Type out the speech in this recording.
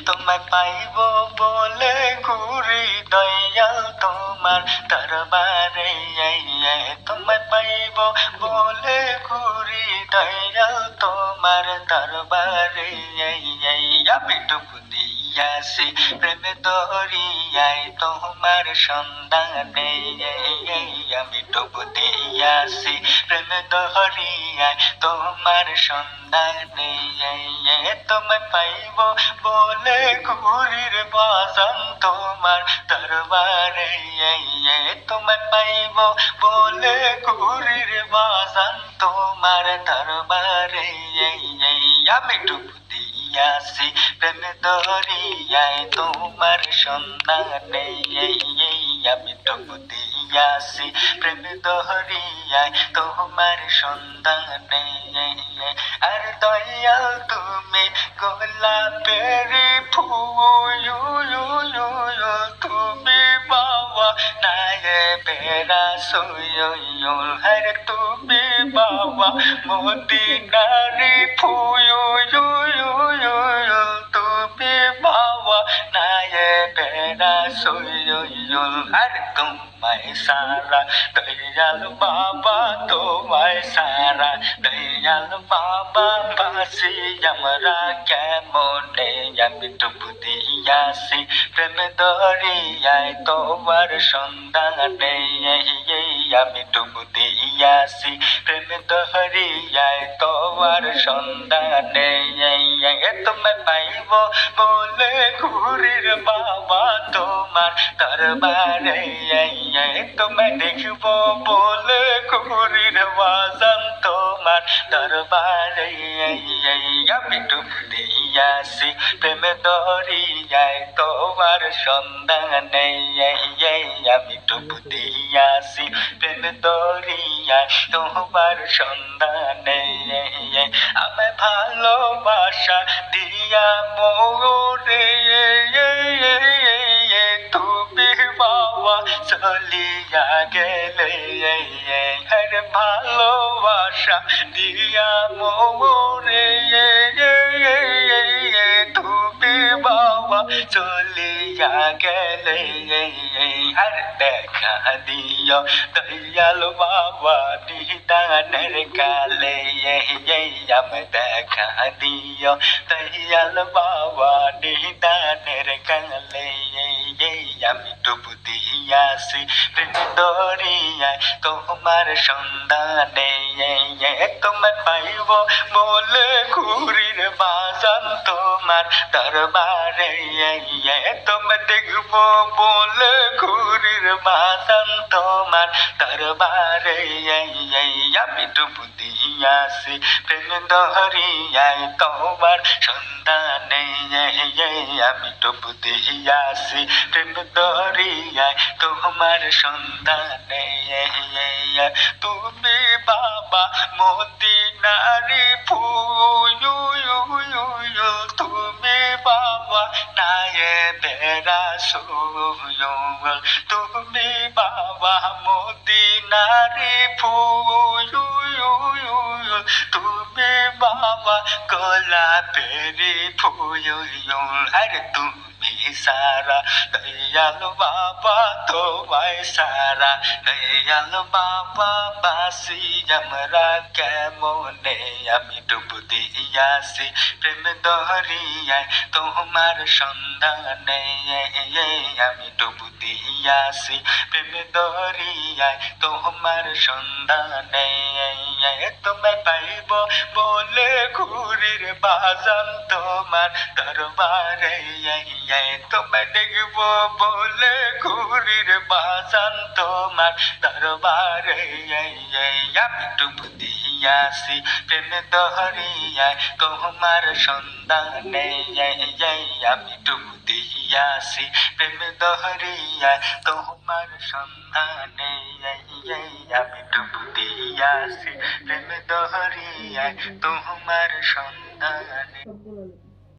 তোমায় পাইব বলে ঘুরি দয়াল তোমার দরবারে। তোমায় পাইব বলে ঘুরি দয়াল তোমার দরবারে। আমি ডুব দিয়াছি প্রেম দরিয়ায় তোমার সন্ধানে। আমি ডুব দিয়াছি প্রেম দরিয়ায় তোমার সন্ধানে। তোমায় পাইব বলে ঘুরির বাজান তোমার দরবারে। তোমায় পাইব বলে ঘুরির বাজান তোমার দরবারে। আমি ডুব দিয়াছি প্রেম দরিয়ায় তোমার সন্ধানে। আমি ডুব দিয়াছি প্রেম দরিয়ায় তোমার সন্ধানে। আর দয়াল তুমি গোলাপের ফুল, তুমি বাবা নায়েবের রাসূল। আর তুমি বাবা মদিনার ফুল, তুমি বাবা নায়েবের রাসূল। আর তোমায় সারা দয়াল বাবা, তোমায় সারা দয়াল বাবা বাসি আমরা কেমনে। আমি ডুব দিয়াছি প্রেম দরিয়ায় তোমার সন্ধানে। আমি ডুব দিয়াছি প্রেম দরিয়ায় তোমার সন্ধানে। তোমায় পাইব বলে ঘুরির বাবা তোমার দরবারে। তোমায় দেখব বলে ঘুরির বাজান তোমার দরবারে। আমি ডুব দিয়াছি প্রেম দরিয়ায় তোমার সন্ধানে। আমি ডুব দিয়াছি প্রেম দরিয়ায় তোমার সন্ধানে। আমায় ভালোবাসা দিয়া মোরে তুমি বাবা চলিয়া গেলে। আর ভালোবাসা দিয়া মোরে তুমি বাবা চলিয়া গেলে। আর দেখা দিও দয়াল বাবা নিদানের কালে। আমি দেখা দিও দয়াল বাবা নিদানের কালে। আমি ডুব দিয়াছি প্রেম দরিয়ায় তোমার সন্ধানে। তোমায় পাইব বলে ঘুরির বাজান তোমার দরবারে। তোমায় দেখব বলে ঘুরির বাজান তোমার দরবারে। আমি ডুব দিয়াছি প্রেম দরিয়ায় তোমার সন্ধানে। আমি ডুব দিয়াছি প্রেম দরিয়ায় তোমার সন্ধানে। তুমি বাবা মদিনারি ফুল, তুমি বাবা নায়েবের রাসূল। তুমি বাবা মদিনারি ফুল, তুমি বাবা গোলাপের ফুল। আর তুমি সারা দয়াল বাবা, তোমায় সারা দয়াল বাবা বাসি আমরা কেমনে। আমি ডুব দিয়াছি প্রেম দরিয়ায় তোমার সন্ধানে। আমি ডুব দিয়াছি প্রেম দরিয়ায় তোমার সন্ধানে। তোমায় পাইব বলে ঘুরির বাজান তোমার দরবারে। তোমায় দেখব বলে ঘুরির বাজান তোমার দরবারে। আমি ডুব দিয়াছি প্রেম দরিয়ায় তোমার সন্ধানে। আমি ডুব দিয়াছি প্রেম দরিয়ায় তোমার সন্ধানে। আমি ডুব দিয়াছি প্রেম দরিয়ায় তোমার সন্ধানে।